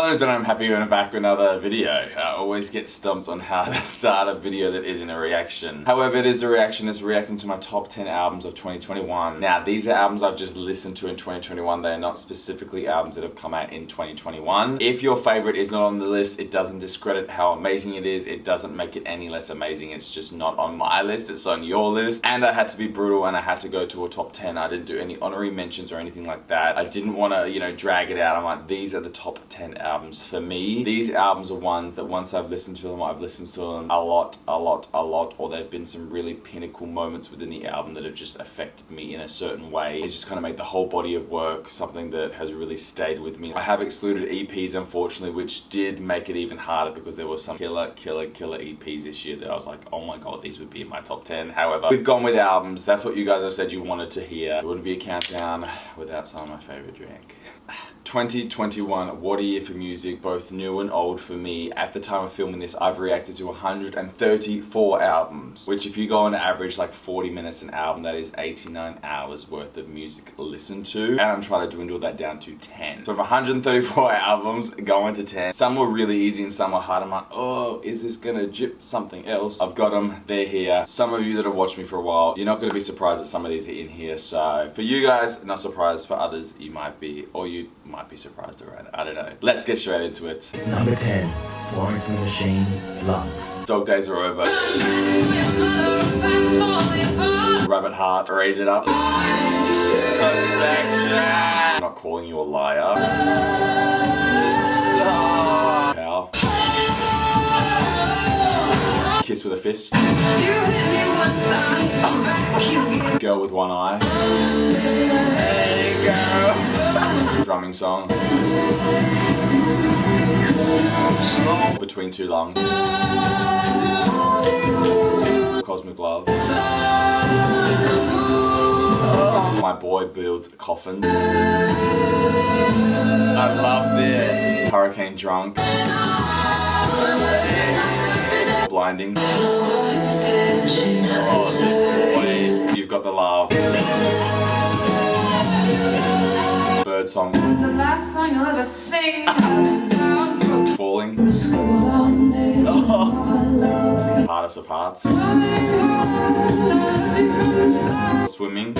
Hello, and I'm happy you're back with another video. I always get stumped on how to start a video that isn't a reaction. However, it is a reaction. It's reacting to my top 10 albums of 2021. Now, these are albums I've just listened to in 2021. They are not specifically albums that have come out in 2021. If your favorite is not on the list, it doesn't discredit how amazing it is. It doesn't make it any less amazing. It's just not on my list. It's on your list. And I had to be brutal and I had to go to a top 10. I didn't do any honorary mentions or anything like that. I didn't want to, drag it out. I'm like, these are the top 10 albums for me. These albums are ones that once I've listened to them, I've listened to them a lot, or there have been some really pinnacle moments within the album that have just affected me in a certain way. It just kind of made the whole body of work something that has really stayed with me. I have excluded EPs, unfortunately, which did make it even harder because there were some killer EPs this year that I was like, oh my god, these would be in my top 10. However, we've gone with albums. That's what you guys have said you wanted to hear. It wouldn't be a countdown without some of my favorite drink. 2021, what a year for music, both new and old for me. At the time of filming this, I've reacted to 134 albums, which if you go on average like 40 minutes an album, that is 89 hours worth of music listened to, and I'm trying to dwindle that down to 10. So of 134 albums, going to 10. Some were really easy and some were hard. I'm like, oh, is this gonna jip something else? I've got them, they're here. Some of you that have watched me for a while, you're not gonna be surprised that some of these are in here. So for you guys, not surprised. For others, you might be, or you might be surprised around it. I don't know. Let's get straight into it. Number 10, Florence Machine, Lungs. Dog days are over. Rabbit heart, raise it up. Perfection. I'm not calling you a liar. Just stop. Pal. Kiss with a fist. Girl with one eye. There you go. Drumming song. Between two lungs. Cosmic love. My boy builds coffins. I love this. Hurricane drunk. Blinding. Oh, this voice. You've got the love. Bird song. The last song you'll ever sing. Falling. Oh. Hardest of hearts. Swimming.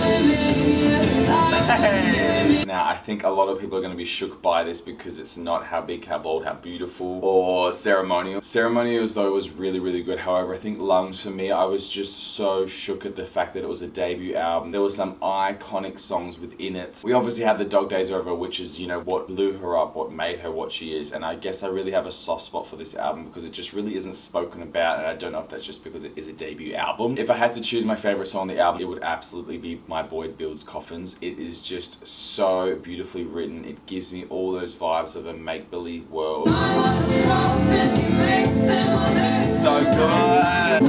Now, I think a lot of people are going to be shook by this because it's not How Big, How Bold, How Beautiful or Ceremonial. Ceremonial, as though it was really good. However, I think Lungs, for me, I was just so shook at the fact that it was a debut album. There were some iconic songs within it. We obviously had The Dog Days Are Over, which is, what blew her up, what made her what she is. And I guess I really have a soft spot for this album because it just really isn't spoken about, and I don't know if that's just because it is a debut album. If I had to choose my favorite song on the album, it would absolutely be My Boy Builds Coffins. It is just so beautifully written. It gives me all those vibes of a make-believe world. So good.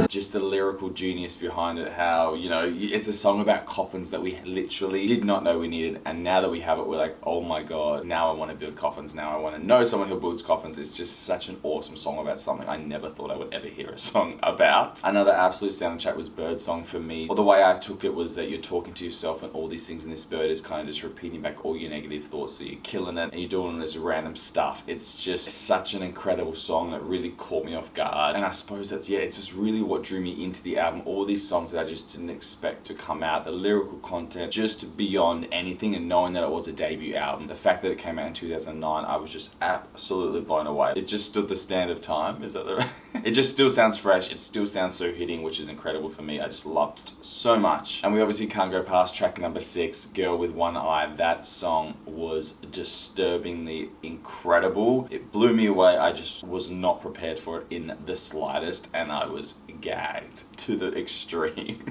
Just the lyrical genius behind it, how, it's a song about coffins that we literally did not know we needed, and now that we have it, we're like, oh my god, now I want to build coffins, now I want to know someone who builds coffins. It's just such an awesome song about something I never thought I would ever hear a song about. Another absolute soundtrack was Bird Song for me. Well, the way I took it was that you're talking to yourself and all these things, and this bird is kind of just repeating back all your negative thoughts, so you're killing it and you're doing this random stuff. It's just such an incredible song that really caught me off guard, and I suppose that's, it's just really what drew me into the album. All these songs that I just didn't expect to come out, the lyrical content just beyond anything, and knowing that it was a debut album, the fact that it came out in 2009, I was just absolutely blown away. It just stood the stand of time. Is that the it just still sounds fresh, it still sounds so hitting, which is incredible for me. I just loved it so much. And we obviously can't go past track number 6, Girl with One Eye. That song was disturbingly incredible. It blew me away. I just was not prepared for it in the slightest, and I was gagged to the extreme.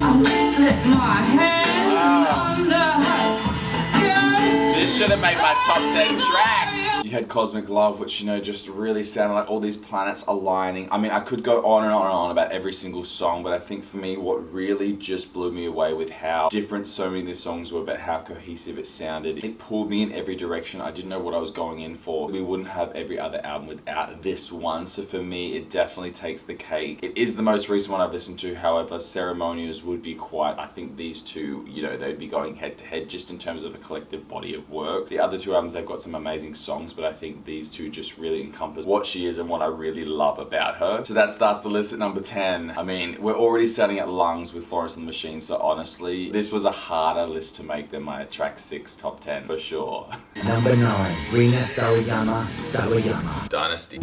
This should have made my top 10 tracks. You had Cosmic Love, which, you know, just really sounded like all these planets aligning. I mean, I could go on and on and on about every single song, but I think for me, what really just blew me away with how different so many of the songs were, about how cohesive it sounded. It pulled me in every direction. I didn't know what I was going in for. We wouldn't have every other album without this one, so for me, it definitely takes the cake. It is the most recent one I've listened to, however, Ceremonials would be quite, I think these two, you know, they'd be going head to head just in terms of a collective body of work. The other two albums, they've got some amazing songs, but I think these two just really encompass what she is and what I really love about her. So that starts the list at number 10. I mean, we're already starting at Lungs with Florence Machine, so honestly, this was a harder list to make than my track 6 top 10 for sure. Number 9, Rina Sawayama, Sawayama. Dynasty.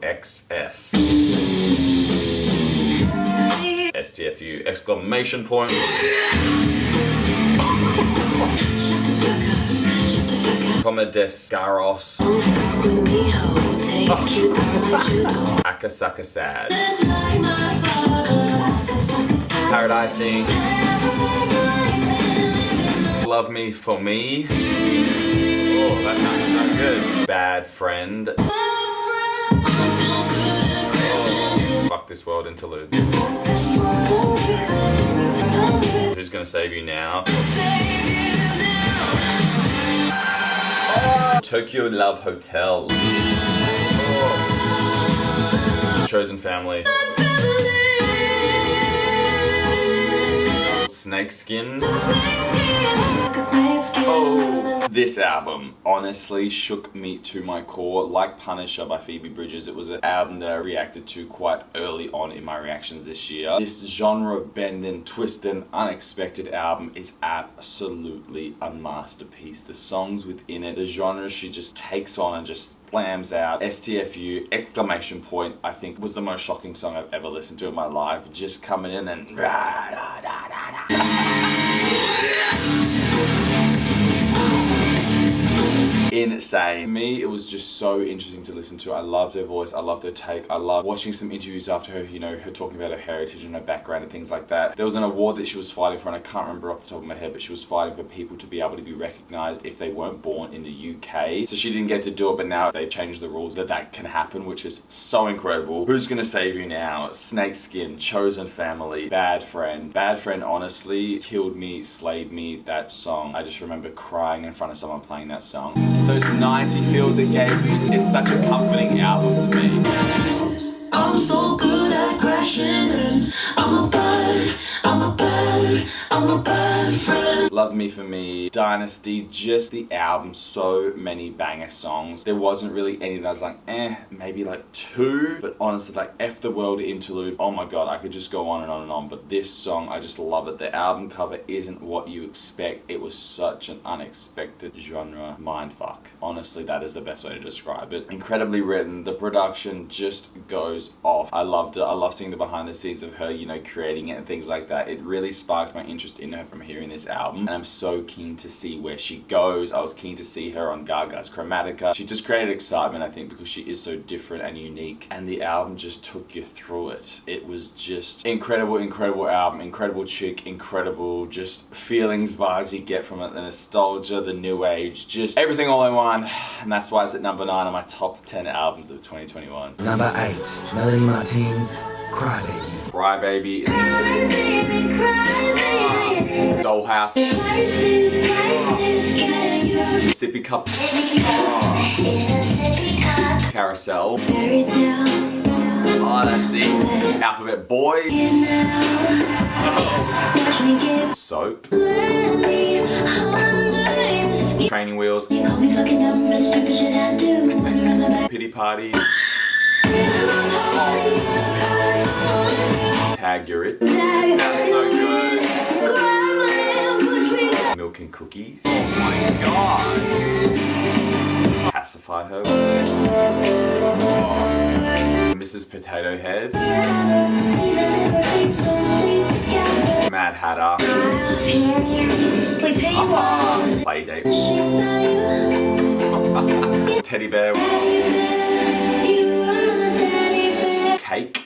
XS. STFU, exclamation point. Comedescaros. Akasaka Sad. Paradising. Love Me For Me. Oh, that sounds so good. Bad Friend. Oh, Fuck This World Interlude. Who's Gonna Save You Now? Oh, Tokyo Love Hotel. Oh. Chosen Family. Snakeskin. Oh, this album honestly shook me to my core. Like Punisher by Phoebe Bridgers, it was an album that I reacted to quite early on in my reactions this year. This genre-bending, twisting, unexpected album is absolutely a masterpiece. The songs within it, the genre she just takes on and just slams out. STFU, exclamation point, I think was the most shocking song I've ever listened to in my life. Just coming in and insane. For me, it was just so interesting to listen to. I loved her voice, I loved her take, I loved watching some interviews after her, you know, her talking about her heritage and her background and things like that. There was an award that she was fighting for, and I can't remember off the top of my head, but she was fighting for people to be able to be recognised if they weren't born in the UK. So she didn't get to do it, but now they've changed the rules that can happen, which is so incredible. Who's Gonna Save You Now? Snakeskin, Chosen Family, Bad Friend. Bad Friend honestly killed me, slayed me, that song. I just remember crying in front of someone playing that song. Those 90 feels it gave me, it's such a comforting album to me. I'm so good at crashing in. I'm a bad friend. Love Me For Me, Dynasty, just the album, so many banger songs. There wasn't really any that I was like, maybe like 2, but honestly, like F the World Interlude, oh my god, I could just go on and on and on, but this song, I just love it. The album cover isn't what you expect. It was such an unexpected genre mindfuck. Honestly, that is the best way to describe it. Incredibly written, the production just goes off. I loved it. I love seeing the behind the scenes of her, you know, creating it and things like that. It really sparked my interest in her from hearing this album, and I'm so keen to see where she goes. I was keen to see her on Gaga's Chromatica. She just created excitement, I think, because she is so different and unique, and the album just took you through it. It was just incredible album, incredible chick, incredible just feelings, vibes you get from it, the nostalgia, the new age, just everything all in one, and that's why it's at number 9 on my top 10 albums of 2021. Number 8, Melanie Martinez, Crybaby. Crybaby. Dollhouse. Sippy cup. Carousel. Oh, that deep. Alphabet Boy. Oh. Soap. Training Wheels. Pity Party. Tag You're It. This sounds so good. Milk and Cookies. Oh my god. Pacify Her. Oh. Mrs. Potato Head. Mad Hatter. Playdate. Teddy Bear. Cake.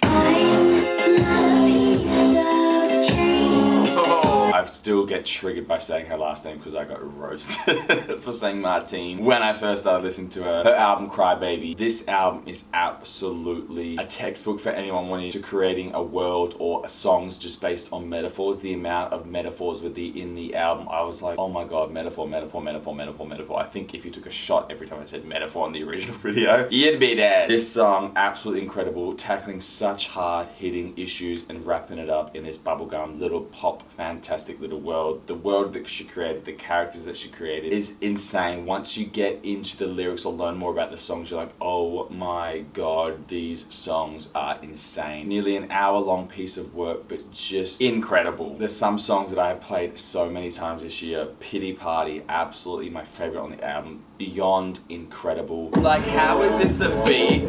Oh, I I still get triggered by saying her last name because I got roasted for saying Martine when I first started listening to her album Cry Baby. This album is absolutely a textbook for anyone wanting to creating a world or songs just based on metaphors. The amount of metaphors in the album, I was like, oh my god, metaphor, metaphor, metaphor, metaphor, metaphor. I think if you took a shot every time I said metaphor in the original video, you'd be dead. This song, absolutely incredible, tackling such hard hitting issues and wrapping it up in this bubblegum little pop fantastic little world. The world that she created, the characters that she created is insane. Once you get into the lyrics or learn more about the songs, you're like, oh my god, these songs are insane. Nearly an hour-long piece of work, but just incredible. There's some songs that I have played so many times this year. Pity Party, absolutely my favorite on the album. Beyond incredible. Like, how is this a beat?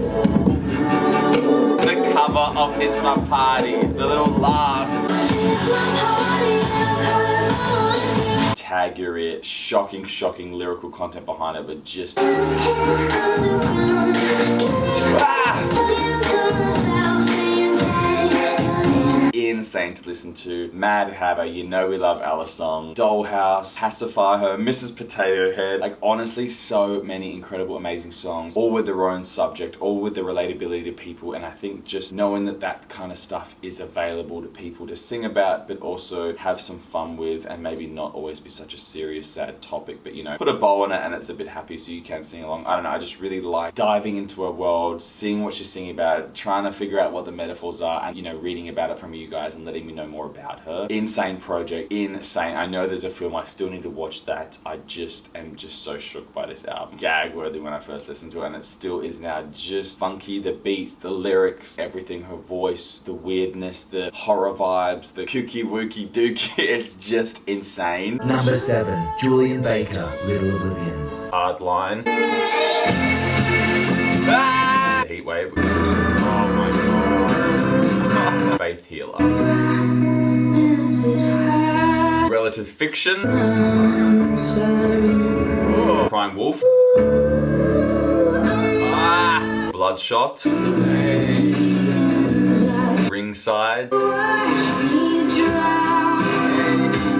The cover of It's My Party, the little laughs. Tag your ear, shocking lyrical content behind it, but just insane to listen to. Mad Hatter, You Know We Love Alice song, Dollhouse, Pacify Her, Mrs. Potato Head. Like, honestly, so many incredible, amazing songs, all with their own subject, all with the relatability to people. And I think just knowing that that kind of stuff is available to people to sing about, but also have some fun with, and maybe not always be such a serious, sad topic, but, you know, put a bow on it and it's a bit happy so you can sing along. I don't know, I just really like diving into a world, seeing what she's singing about, trying to figure out what the metaphors are, and, you know, reading about it from you guys and letting me know more about her. Insane project, insane. I know there's a film, I still need to watch that. I just am just so shook by this album. Gag worthy when I first listened to it, and it still is now. Just funky, the beats, the lyrics, everything, her voice, the weirdness, the horror vibes, the kooky wookie dookie. It's just insane. Number 7, Julian Baker, Little Oblivions. Hard line. Ah! Heat wave. Oh my god. Faith healer. Relative fiction. Oh. Crying wolf. Ah! Bloodshot. Ringside.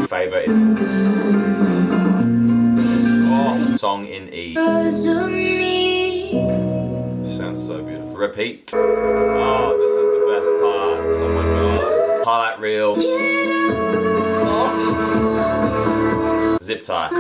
Favor. Oh, song in E. Sounds so beautiful. Repeat. Oh, this is the best part. Oh my god. Highlight reel. Oh. Zip tie.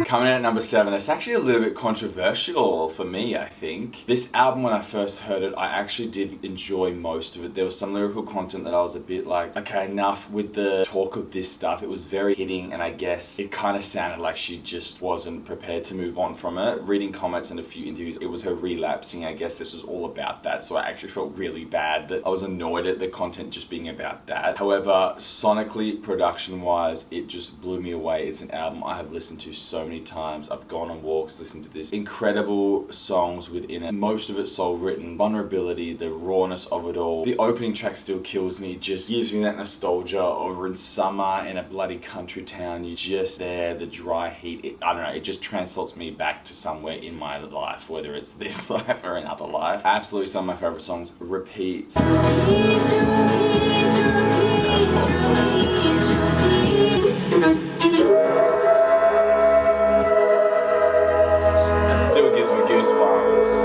Coming in at number 7, it's actually a little bit controversial for me, I think. This album, when I first heard it, I actually did enjoy most of it. There was some lyrical content that I was a bit like, okay, enough with the talk of this stuff. It was very hitting, and I guess it kind of sounded like she just wasn't prepared to move on from it. Reading comments and a few interviews, it was her relapsing. I guess this was all about that, so I actually felt really bad that I was annoyed at the content just being about that. However, sonically, production-wise, it just blew me away. It's an album I have listened to so many times. I've gone on walks, listened to this. Incredible songs within it. Most of it soul written. Vulnerability, the rawness of it all. The opening track still kills me. It just gives me that nostalgia over in summer in a bloody country town. You're just there, the dry heat. I don't know, it just transports me back to somewhere in my life, whether it's this life or another life. Absolutely some of my favorite songs. Repeat.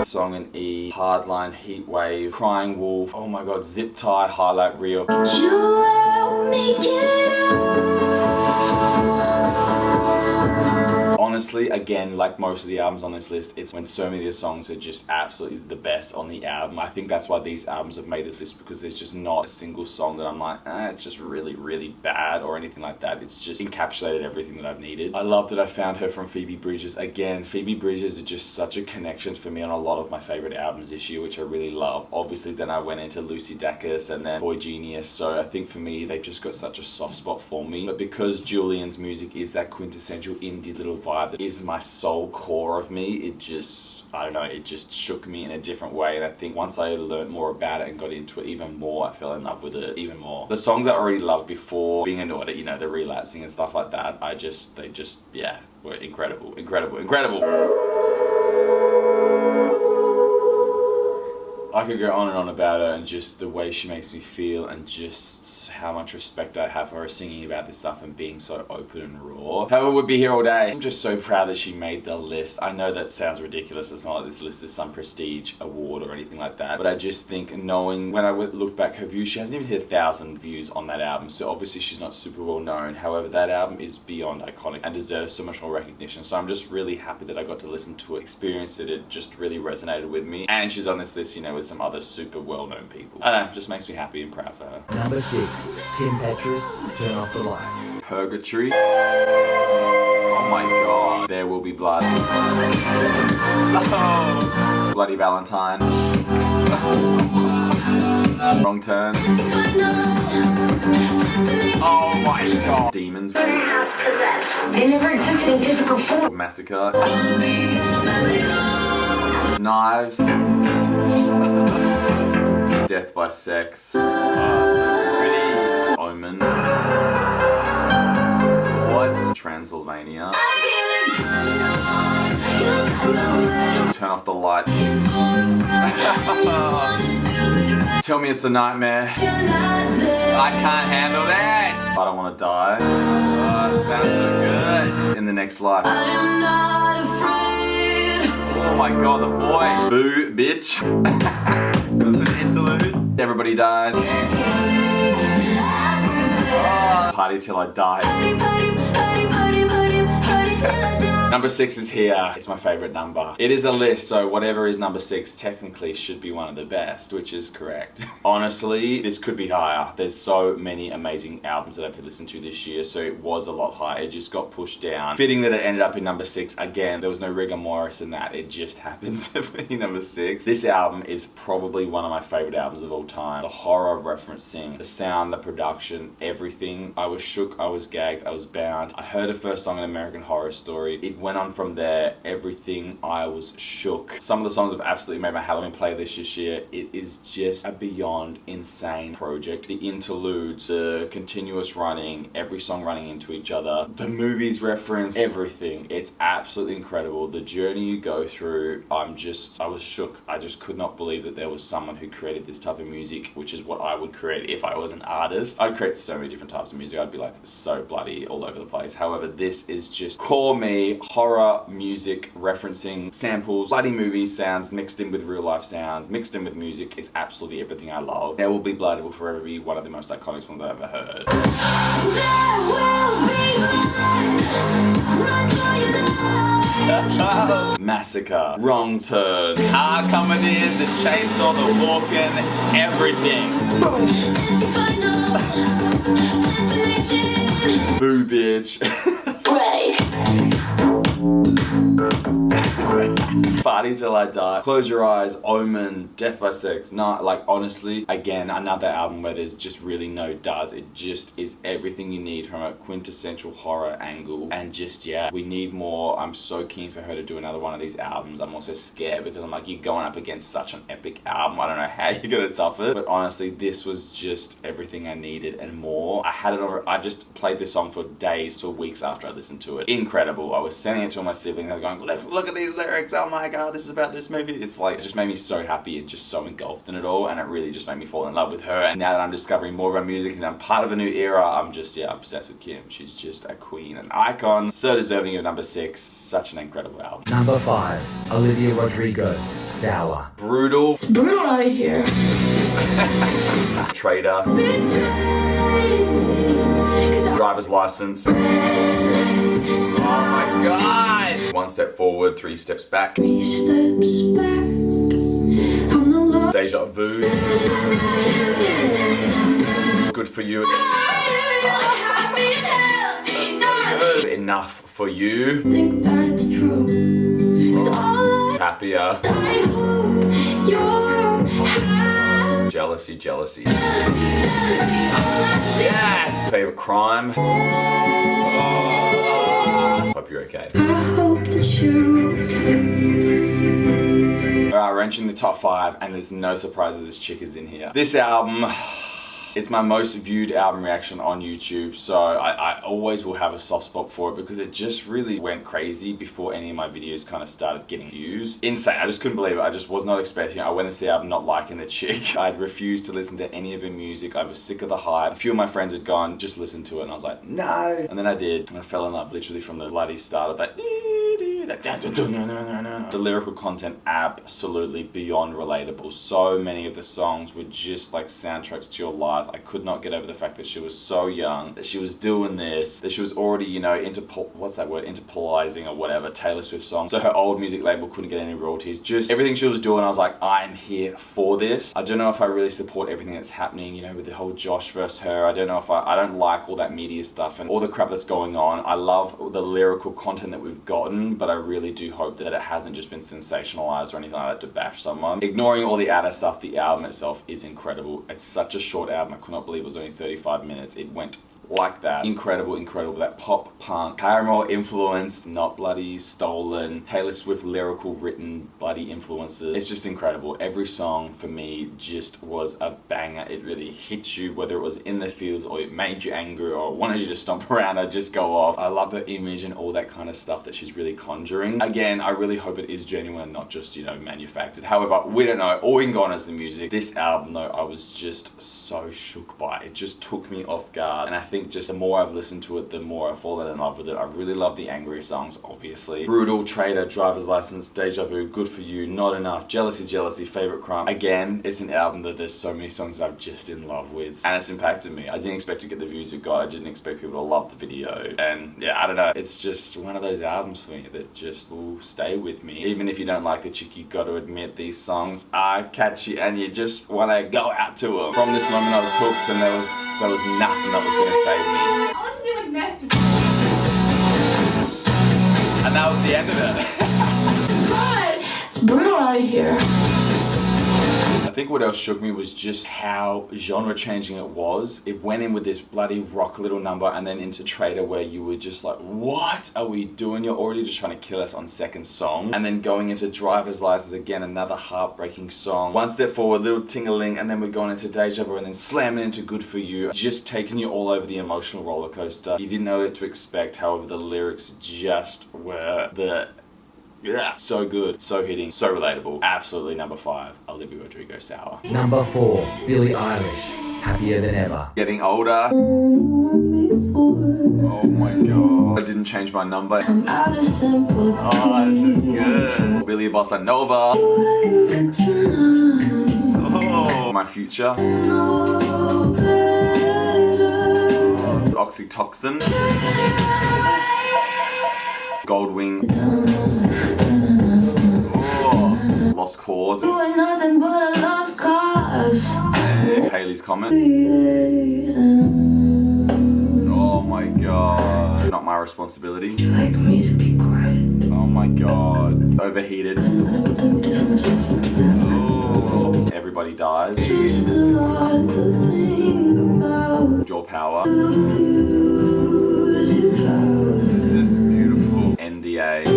Song in E, Hardline, Heat Wave, Crying Wolf, oh my god, Zip Tie, Highlight Reel. You help me get honestly, again, like most of the albums on this list, it's when so many of the songs are just absolutely the best on the album. I think that's why these albums have made this list, because there's just not a single song that I'm like, it's just really, really bad or anything like that. It's just encapsulated everything that I've needed. I love that I found her from Phoebe Bridgers. Again, Phoebe Bridgers is just such a connection for me on a lot of my favorite albums this year, which I really love. Obviously, then I went into Lucy Dacus and then Boy Genius, so I think for me, they just got such a soft spot for me. But because Julian's music is that quintessential indie little vibe that is my soul core of me, it just, I don't know, it just shook me in a different way. And I think once I learned more about it and got into it even more, I fell in love with it even more. The songs I already loved before being annoyed at, you know, the relapsing and stuff like that, they just, yeah, were incredible, incredible, incredible. I could go on and on about her and just the way she makes me feel and just how much respect I have for her singing about this stuff and being so open and raw. However, we'd be here all day. I'm just so proud that she made the list. I know that sounds ridiculous. It's not like this list is some prestige award or anything like that, but I just think knowing when I look back her views, she hasn't even hit 1,000 views on that album, so obviously she's not super well known. However, that album is beyond iconic and deserves so much more recognition, so I'm just really happy that I got to listen to it, experience it. It just really resonated with me, and she's on this list, you know, with some other super well-known people. I don't know, it just makes me happy and proud for her. Number 6, Kim Petras, Turn Off the Light. Purgatory. Oh my god. There Will Be Blood. Oh. Bloody Valentine. Wrong Turn. Oh my god. Demons. They never existed in physical form. Massacre. Knives. Death by Sex. Oh, so pretty. Omen. What? Transylvania. Turn Off the Light. Tell Me It's a Nightmare. I can't handle this. I Don't Want to Die. Oh, it sounds so good. In the Next Life. Oh my god, the voice. Boo, bitch. That's an interlude. Everybody Dies. Oh. Party Till I Die. Number 6 is here. It's my favorite number. It is a list, so whatever is number 6 technically should be one of the best, which is correct. Honestly, this could be higher. There's so many amazing albums that I've listened to this year, so it was a lot higher. It just got pushed down. Fitting that it ended up in number 6. Again, there was no rigor mortis in that. It just happens to be number 6. This album is probably one of my favorite albums of all time. The horror referencing, the sound, the production, everything. I was shook, I was gagged, I was bound. I heard the first song in American Horror Story. It went on from there. Everything, I was shook. Some of the songs have absolutely made my Halloween playlist this year. It is just a beyond insane project. The interludes, the continuous running, every song running into each other, the movies reference, everything. It's absolutely incredible. The journey you go through, I was shook. I just could not believe that there was someone who created this type of music, which is what I would create if I was an artist. I'd create so many different types of music. I'd be like so bloody all over the place. However, this is just core me, horror music referencing samples, bloody movie sounds mixed in with real life sounds, mixed in with music is absolutely everything I love. There Will Be Blood will forever be one of the most iconic songs I've ever heard. Massacre, Wrong Turn, car coming in, the chainsaw, the walking, everything. Boo, bitch. Party Till I Die, Close Your Eyes, Omen, Death by Sex. Not like, honestly, again, another album where there's just really no duds. It just is everything you need from a quintessential horror angle, and just, yeah, we need more. I'm so keen for her to do another one of these albums. I'm also scared because I'm like, you're going up against such an epic album. I don't know how you're gonna top it, but honestly, this was just everything I needed and more. I had it on, I just played this song for days, for weeks after I listened to it. Incredible. I was sending it to all my siblings. I was going, look at these lyrics. Oh my god, this is about this movie. It's like, it just made me so happy and just so engulfed in it all, and it really just made me fall in love with her. And now that I'm discovering more of her music and I'm part of a new era, I'm just, yeah, obsessed with Kim. She's just a queen, an icon, so deserving of number 6. Such an incredible album. Number 5, Olivia Rodrigo, Sour. Brutal. It's brutal out here. Traitor. Driver's License. Oh my god! 1 step forward, 3 steps back. 3 steps back. I'm the Lord. Deja Vu. Good For You. Good. Enough For You. I think that's true. 'Cause all Happier. I hope you're happy. Jealousy, jealousy. Yes! Favorite crime. Hope you're okay. I hope that you're okay. Alright, we're entering the top 5, and there's no surprise that this chick is in here. This album, It's my most viewed album reaction on YouTube, so I always will have a soft spot for it because it just really went crazy before any of my videos kind of started getting views. Insane. I just couldn't believe it. I just was not expecting it. I went into the album not liking the chick. I'd refused to listen to any of her music. I was sick of the hype. A few of my friends had gone, just listen to it, and I was like, no. And then I did, and I fell in love literally from the bloody start of that. The lyrical content absolutely beyond relatable. So many of the songs were just like soundtracks to your life. I could not get over the fact that she was so young, that she was doing this, that she was already, you know, interpolarizing or whatever, Taylor Swift song. So her old music label couldn't get any royalties. Just everything she was doing, I was like, I'm here for this. I don't know if I really support everything that's happening, you know, with the whole Josh versus her. I don't know if I don't like all that media stuff and all the crap that's going on. I love the lyrical content that we've gotten, but I really do hope that it hasn't just been sensationalized or anything like that to bash someone. Ignoring all the outer stuff, the album itself is incredible. It's such a short album. I could not believe it was only 35 minutes. It went like that. Incredible, incredible. That pop punk, Paramore influenced, not bloody stolen, Taylor Swift lyrical written bloody influences. It's just incredible. Every song for me just was a banger. It really hits you, whether it was in the feels or it made you angry or wanted you to stomp around or just go off. I love her image and all that kind of stuff that she's really conjuring. Again, I really hope it is genuine and not just, you know, manufactured. However, we don't know. All we can go on is the music. This album though, I was just so shook by. It just took me off guard, and I think just the more I've listened to it, the more I've fallen in love with it. I really love the angry songs, obviously. Brutal, Traitor, Driver's License, Deja Vu, Good For You, Not Enough, Jealousy, Jealousy, Favorite Crime. Again, it's an album that there's so many songs that I'm just in love with, and it's impacted me. I didn't expect to get the views it got. I didn't expect people to love the video, and yeah, I don't know. It's just one of those albums for me that just will stay with me. Even if you don't like the chick, you got to admit these songs are catchy, and you just want to go out to them. From this moment, I was hooked, and there was nothing that was going to save me. And that was the end of it. God, it's brutal out here. I think what else shook me was just how genre changing it was. It went in with this bloody rock little number and then into Traitor where you were just like, what are we doing? You're already just trying to kill us on second song. And then going into Driver's License again, another heartbreaking song. One step forward, little ting-a-ling, and then we're going into Deja Vu and then slamming into Good For You. Just taking you all over the emotional roller coaster. You didn't know what to expect, however the lyrics just were yeah, so good, so hitting, so relatable. Absolutely number 5, Olivia Rodrigo Sour. Number 4, Billie Eilish, Happier Than Ever. Getting older. Oh my god. I didn't change my number. Oh, this is good. Billy Bossa Nova. Oh, My Future. Oxytocin. Goldwing. Oh, Lost Cause. Nothing but a lost cause. Hayley's Comment. Oh my god. Not My Responsibility. You like me to be quiet. Oh my god. Overheated. Oh. Everybody Dies. Just a lot to think about. Your Power. Lose your power. This is beautiful. NDA.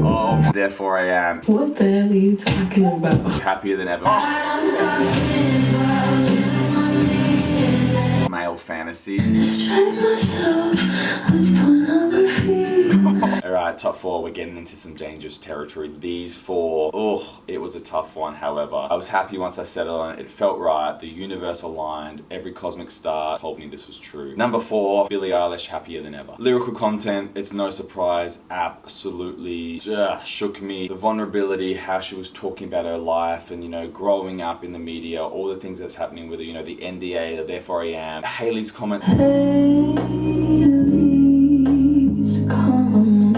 Oh, Therefore I Am. What the hell are you talking about? Happier Than Ever. I'm talking about you. Male Fantasy. Distract myself with pornography. Alright, top 4, we're getting into some dangerous territory. These 4, oh, it was a tough one, however. I was happy once I settled on it. It felt right, the universe aligned, every cosmic star told me this was true. Number 4, Billie Eilish, Happier Than Ever. Lyrical content, it's no surprise, absolutely shook me. The vulnerability, how she was talking about her life and, you know, growing up in the media, all the things that's happening with her, you know, the NDA, the Therefore I Am. Hayley's Comment. Hayley's comment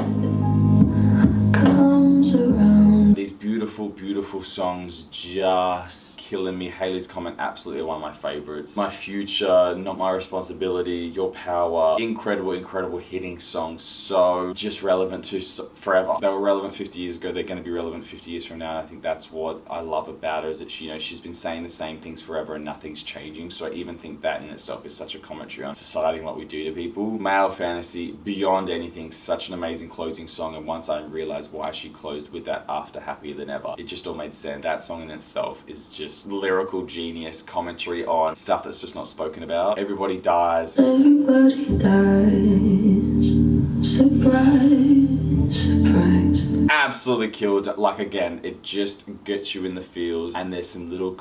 comes around. These beautiful, beautiful songs just killing me. Hayley's Comment, absolutely one of my favorites. My Future, Not My Responsibility, Your Power, incredible, incredible hitting songs. So just relevant to forever. They were relevant 50 years ago. They're going to be relevant 50 years from now. I think that's what I love about her, is that she, you know, she's been saying the same things forever and nothing's changing. So I even think that in itself is such a commentary on society and what we do to people. Male Fantasy, beyond anything, such an amazing closing song. And once I realized why she closed with that after Happier Than Ever, it just all made sense. That song in itself is just just lyrical genius commentary on stuff that's just not spoken about. Everybody dies. Everybody dies. Surprise, surprise. Absolutely killed. Like, again, it just gets you in the feels, and there's some little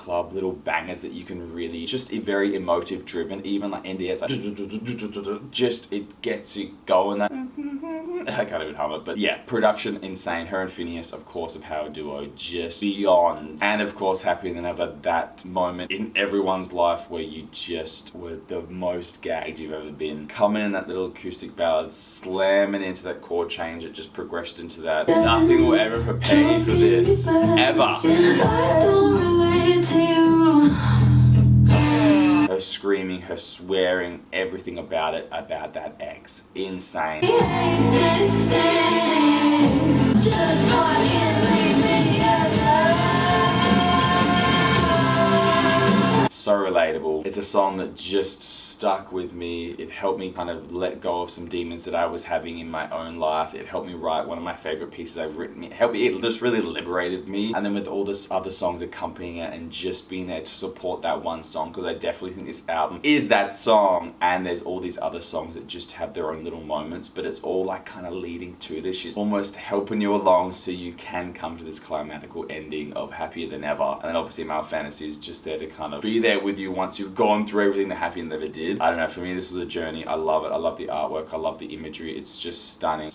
bangers that you can really, just very emotive driven, even like NDS, like just, it gets you going. That I can't even hum it, but yeah, production insane. Her and Phineas, of course, a power duo, just beyond. And of course, Happier Than Ever, that moment in everyone's life where you just were the most gagged you've ever been. Coming in that little acoustic ballad, slamming into that chord change, it just progressed into that. Nothing will ever prepare you for this, ever. I don't relate to you. Her screaming, her swearing, everything about it, about that ex. Insane. Just fucking leave me alone. So relatable. It's a song that just stuck with me. It helped me kind of let go of some demons that I was having in my own life. It helped me write one of my favorite pieces I've written. It just really liberated me. And then with all this other songs accompanying it and just being there to support that one song, because I definitely think this album is that song. And there's all these other songs that just have their own little moments, but it's all like kind of leading to this. She's almost helping you along so you can come to this climactical ending of Happier Than Ever. And then obviously Male Fantasy is just there to kind of be there with you once you've gone through everything that Happier Than Ever did. I don't know, for me this was a journey. I love it. I love the artwork. I love the imagery. It's just stunning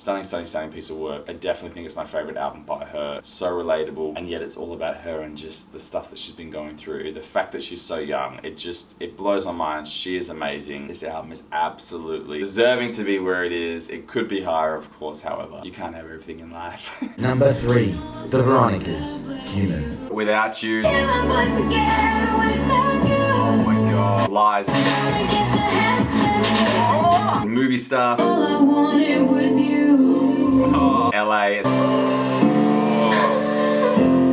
piece of work. I definitely think it's my favorite album by her. So relatable, and yet it's all about her and just the stuff that she's been going through. The fact that she's so young, it blows my mind. She is amazing. This album is absolutely deserving to be where it is. It could be higher, of course, however, you can't have everything in life. Number 3, The Veronicas, Human. Without You. If I'm put together without you. Oh my god. Lies. Trying to get to heaven. Movie star. All I wanted was you. LA.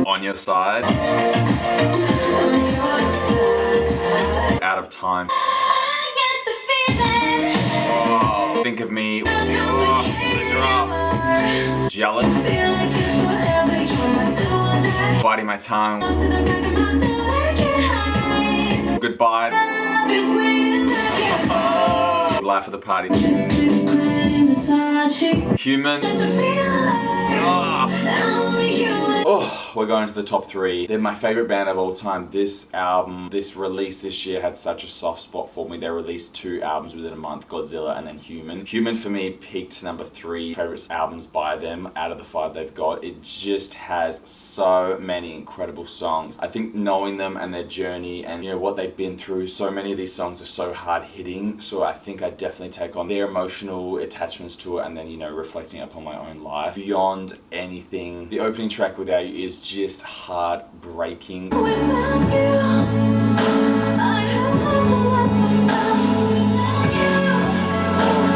On Your Side. Out of Time. I get the feeling. Oh, Think of Me. Oh, the drop. Jealous. Feel like it's forever. You're my do or die. Biting My Tongue. To the back of my neck, I can't hide. Goodbye. Love is waiting, I can't hide. Life of the Party. Versace. Human. Just a feeling. Ah. I'm only human. Oh, we're going to the top 3. They're my favorite band of all time. This album, this release this year had such a soft spot for me. They released 2 albums within a month, Godzilla and then Human. Human for me peaked number 3 favorite albums by them out of the 5 they've got. It just has so many incredible songs. I think knowing them and their journey and what they've been through, so many of these songs are so hard hitting. So I think I definitely take on their emotional attachments to it and then reflecting upon my own life. Beyond anything, the opening track Without You is just heartbreaking. Without you, I have to love myself. Without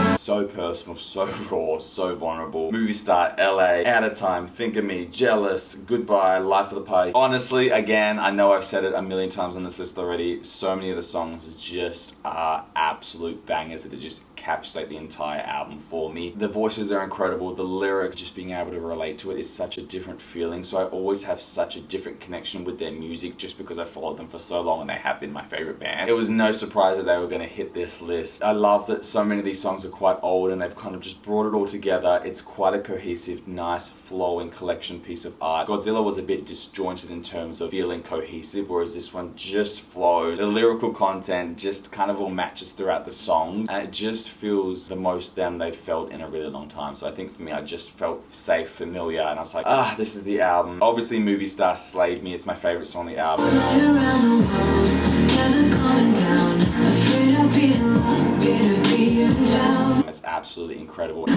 you. So personal, so raw, so vulnerable. Movie star, LA, Out of Time, Think of Me, Jealous, Goodbye, Life of the Party. Honestly, again, I know I've said it a million times on this list already. So many of the songs just are absolute bangers that just encapsulate the entire album for me. The voices are incredible. The lyrics, just being able to relate to it is such a different feeling. So I always have such a different connection with their music just because I followed them for so long and they have been my favorite band. It was no surprise that they were going to hit this list. I love that so many of these songs are quite old and they've kind of just brought it all together. It's quite a cohesive, nice, flowing collection piece of art. Godzilla was a bit disjointed in terms of feeling cohesive, whereas this one just flows. The lyrical content just kind of all matches throughout the songs, and it just feels the most them they've felt in a really long time. So I think for me, I just felt safe, familiar, and I was like, this is the album. Obviously, Movie Star slayed me. It's my favorite song on the album. Fly around the world, never coming down. Afraid of being lost, scared of being found. It's absolutely incredible. I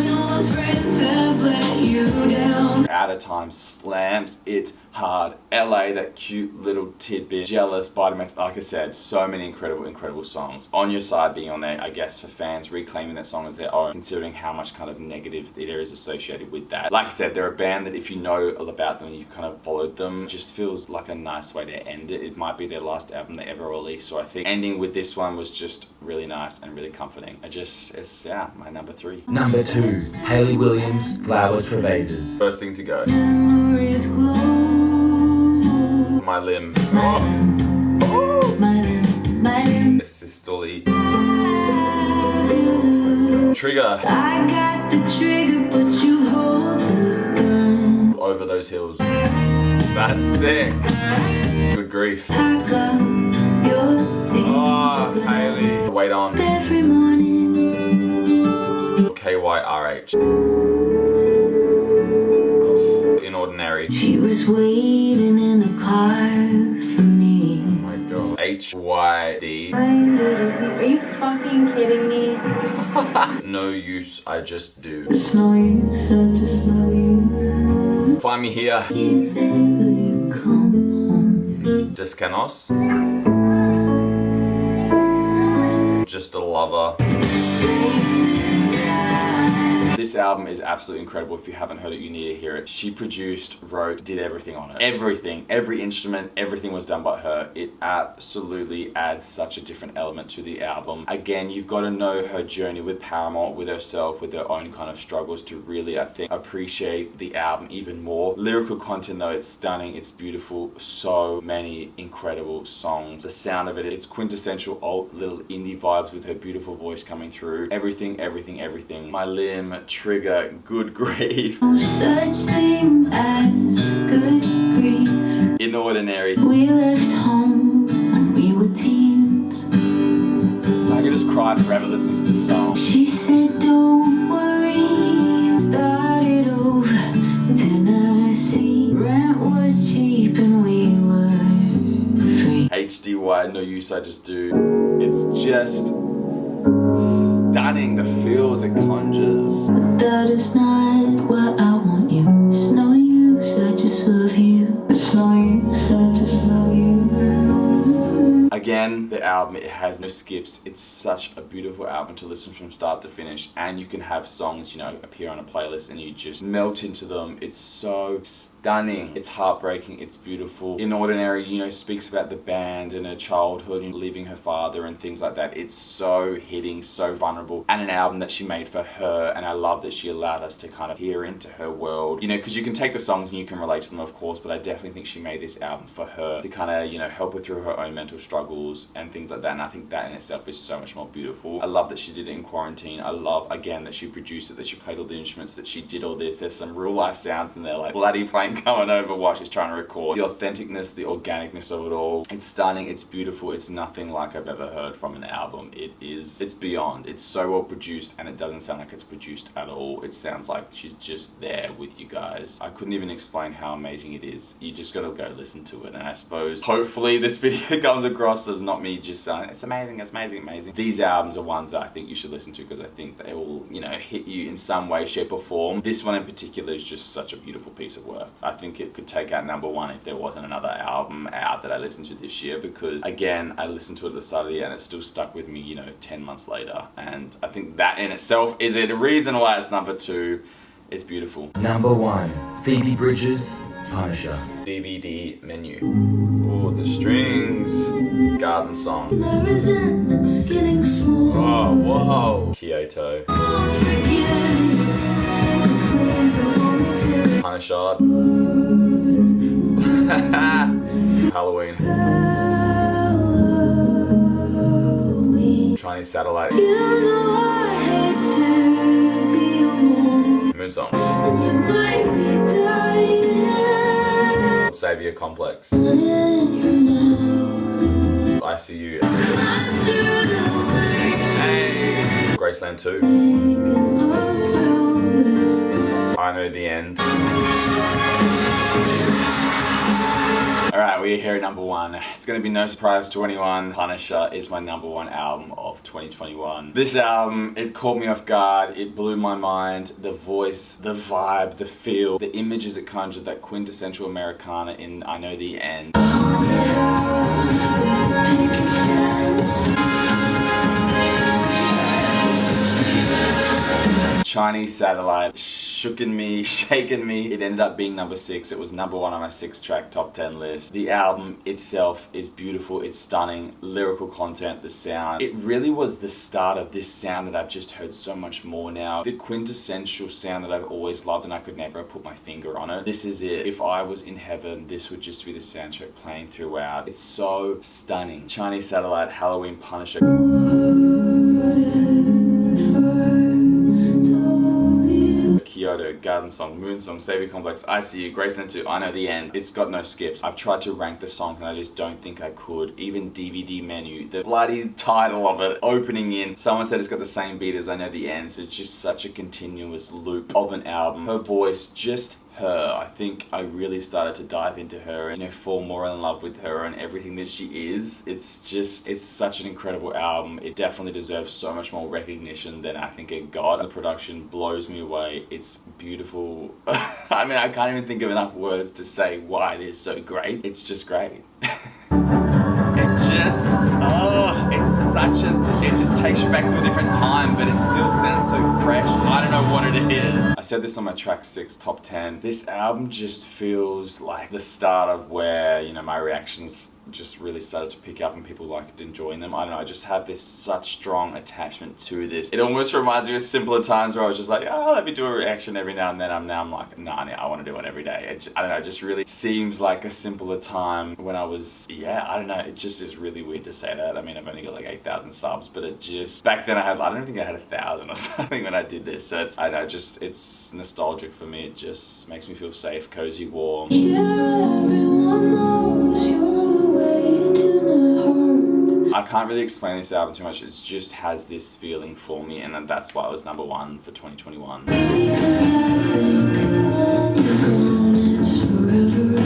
know those friends have let you down. Out of Time slams it hard. LA, that cute little tidbit. Jealous, Biting My Tongue. Like I said, so many incredible songs. On Your Side being on there, I guess, for fans, reclaiming that song as their own, considering how much kind of negative there is associated with that. Like I said, they're a band that if you know all about them and you've kind of followed them, it just feels like a nice way to end it. It might be their last album they ever released, so I think ending with this one was just really nice and really comforting. It's my number 3. Number 2, Hayley Williams, Flowers for Vases. First thing to go. Memories glow. My Limb. My limb, my limb, my limb. Systole. Trigger. I got the trigger, but you hold the gun. Over Those Hills. That's sick. Good Grief. Pack up your things. Oh, Hayley. Wait On. Every morning. KYRH. Inordinary. She was waiting in the car for me. Oh my god. HYD. Are you fucking kidding me? No Use, I Just Do. It's no use, I just love you. Find Me Here. If ever you come home. Descanos. Just a Lover. This album is absolutely incredible. If you haven't heard it, you need to hear it. She produced, wrote, did everything on it. Everything. Every instrument, everything was done by her. It absolutely adds such a different element to the album. Again, you've got to know her journey with Paramount, with herself, with her own kind of struggles to really, I think, appreciate the album even more. Lyrical content though, it's stunning, it's beautiful. So many incredible songs. The sound of it, it's quintessential alt little indie vibes with her beautiful voice coming through. Everything, everything, everything. My Limb, Trigger, Good Grief. No such thing as good grief. Inordinary. We left home when we were teens. I could just cry forever listening to this song. She said, don't worry. Started over Tennessee. Rent was cheap and we were free. HDY, No Use, I Just Do. It's just stunning, the feels it conjures. But that is not why I want you. It's no use, I just love you. It's no use, I just love you. Again, the album, it has no skips. It's such a beautiful album to listen from start to finish, and you can have songs, you know, appear on a playlist and you just melt into them. It's so stunning. It's heartbreaking. It's beautiful. Inordinary, you know, speaks about the band and her childhood and leaving her father and things like that. It's so hitting, so vulnerable, and an album that she made for her, and I love that she allowed us to kind of peer into her world, you know, because you can take the songs and you can relate to them, of course, but I definitely think she made this album for her to kind of, you know, help her through her own mental struggles and things like that, and I think that in itself is so much more beautiful. I love that she did it in quarantine. I love, again, that she produced it, that she played all the instruments, that she did all this. There's some real life sounds in there, like bloody plane coming over while she's trying to record. The authenticness, the organicness of it all. It's stunning, it's beautiful, it's nothing like I've ever heard from an album. It's beyond. It's so well produced, and it doesn't sound like it's produced at all. It sounds like she's just there with you guys. I couldn't even explain how amazing it is. You just gotta go listen to it, and I suppose hopefully this video comes across as not me just saying it's amazing, it's amazing, amazing. These albums are ones that I think you should listen to because I think they will, you know, hit you in some way, shape or form. This one in particular is just such a beautiful piece of work. I think it could take out #1 if there wasn't another album out that I listened to this year, because again, I listened to it at the start of the year and it still stuck with me, you know, 10 months later, and I think that in itself is a reason why it's #2. It's beautiful. #1, Phoebe Bridgers, Punisher. DVD menu. Oh, the strings. Garden Song. My resentment's getting small. Oh, whoa. Kyoto. Don't forget it. Please don't want me to. Punisher. Halloween. Chinese Satellite. You know I hate to be alone. Moon Song. And you might be dying. Savior Complex. In your mouth. ICU. Climb through the Hey. Graceland 2. thinking of Elvis. I Know the End. Alright, we're here at #1. It's going to be no surprise to anyone. Punisher is my #1 album of 2021. This album, it caught me off guard. It blew my mind. The voice, the vibe, the feel, the images it conjured, that quintessential Americana in I Know the End. Chinese Satellite. shooken me, shaken me. It ended up being number 6. It was number 1 on my 6-track top 10 list. The album itself is beautiful. It's stunning. Lyrical content, the sound. It really was the start of this sound that I've just heard so much more now. The quintessential sound that I've always loved and I could never put my finger on it. This is it. If I was in heaven, this would just be the soundtrack playing throughout. It's so stunning. Chinese Satellite, Halloween, Punisher. Kyoto, Garden Song, Moon Song, Savior Complex, I See You, Graceland 2, I Know the End. It's got no skips. I've tried to rank the songs and I just don't think I could. Even DVD Menu, the bloody title of it, opening in, someone said it's got the same beat as I Know the End, so it's just such a continuous loop of an album. Her voice, just her. I think I really started to dive into her and fall more in love with her and everything that she is. It's such an incredible album. It definitely deserves so much more recognition than I think it got. The production blows me away. It's beautiful. I mean, I can't even think of enough words to say why it is so great. It's just great. It just takes you back to a different time, but it still sounds so fresh. I don't know what it is. I said this on my track 6 top 10. This album just feels like the start of where, you know, my reactions just really started to pick up and people liked enjoying them. I don't know, I just have this such strong attachment to this. It almost reminds me of simpler times where I was just like, oh, let me do a reaction every now and then. I'm like, nah, I want to do one every day. I don't know, it just really seems like a simpler time when I was, I don't know, it just is really weird to say that. I mean, I've only got like 8,000 subs, but it just, back then I don't think I had 1,000 or something when I did this. So it's, I don't know, it's nostalgic for me. It just makes me feel safe, cozy, warm. Yeah, everyone knows you're the way to my heart. I can't really explain this album too much. It just has this feeling for me, and that's why it was number 1 for 2021. Because I think when you're gone, it's forever.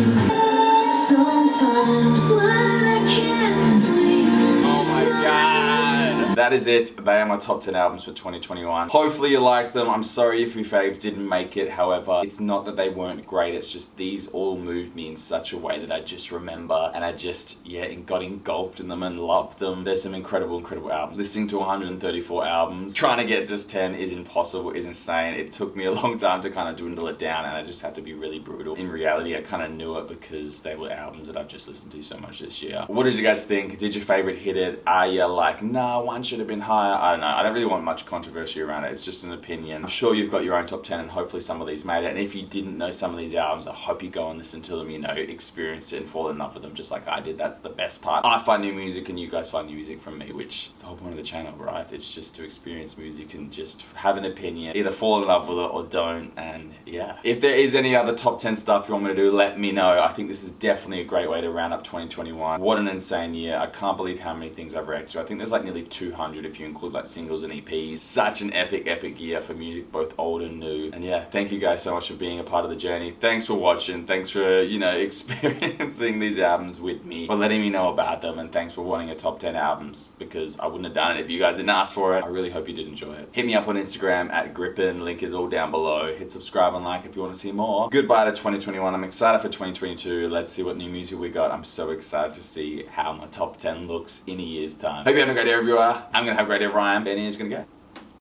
Sometimes when I can't sleep, Oh my god! That is it. They are my top 10 albums for 2021. Hopefully you liked them. I'm sorry if your faves didn't make it. However, it's not that they weren't great. It's just these all moved me in such a way that I just remember, and I just, got engulfed in them and loved them. There's some incredible albums. Listening to 134 albums, trying to get just 10 is impossible, is insane. It took me a long time to kind of dwindle it down, and I just had to be really brutal. In reality, I kind of knew it because they were albums that I've just listened to so much this year. What did you guys think? Did your favorite hit it? Are you like, nah, one should have been higher? I don't know. I don't really want much controversy around it. It's just an opinion. I'm sure you've got your own top 10 and hopefully some of these made it. And if you didn't know some of these albums, I hope you go and listen to them, you know, experience it and fall in love with them just like I did. That's the best part. I find new music and you guys find new music from me, which is the whole point of the channel, right? It's just to experience music and just have an opinion. Either fall in love with it or don't. And if there is any other top 10 stuff you want me to do, let me know. I think this is definitely a great way to round up 2021. What an insane year. I can't believe how many things I've reacted to. I think there's like nearly 200 if you include like singles and EPs. Such an epic year for music, both old and new. And thank you guys so much for being a part of the journey. Thanks for watching. Thanks for, experiencing these albums with me, for letting me know about them, and thanks for wanting a top 10 albums, because I wouldn't have done it if you guys didn't ask for it. I really hope you did enjoy it. Hit me up on Instagram at Grippin. Link is all down below. Hit subscribe and like if you want to see more. Goodbye to 2021. I'm excited for 2022. Let's see what new music we got. I'm so excited to see how my top 10 looks in a year's time. Hope you have a great day, everyone. I'm gonna have a great day, Ryan. Benny is gonna go.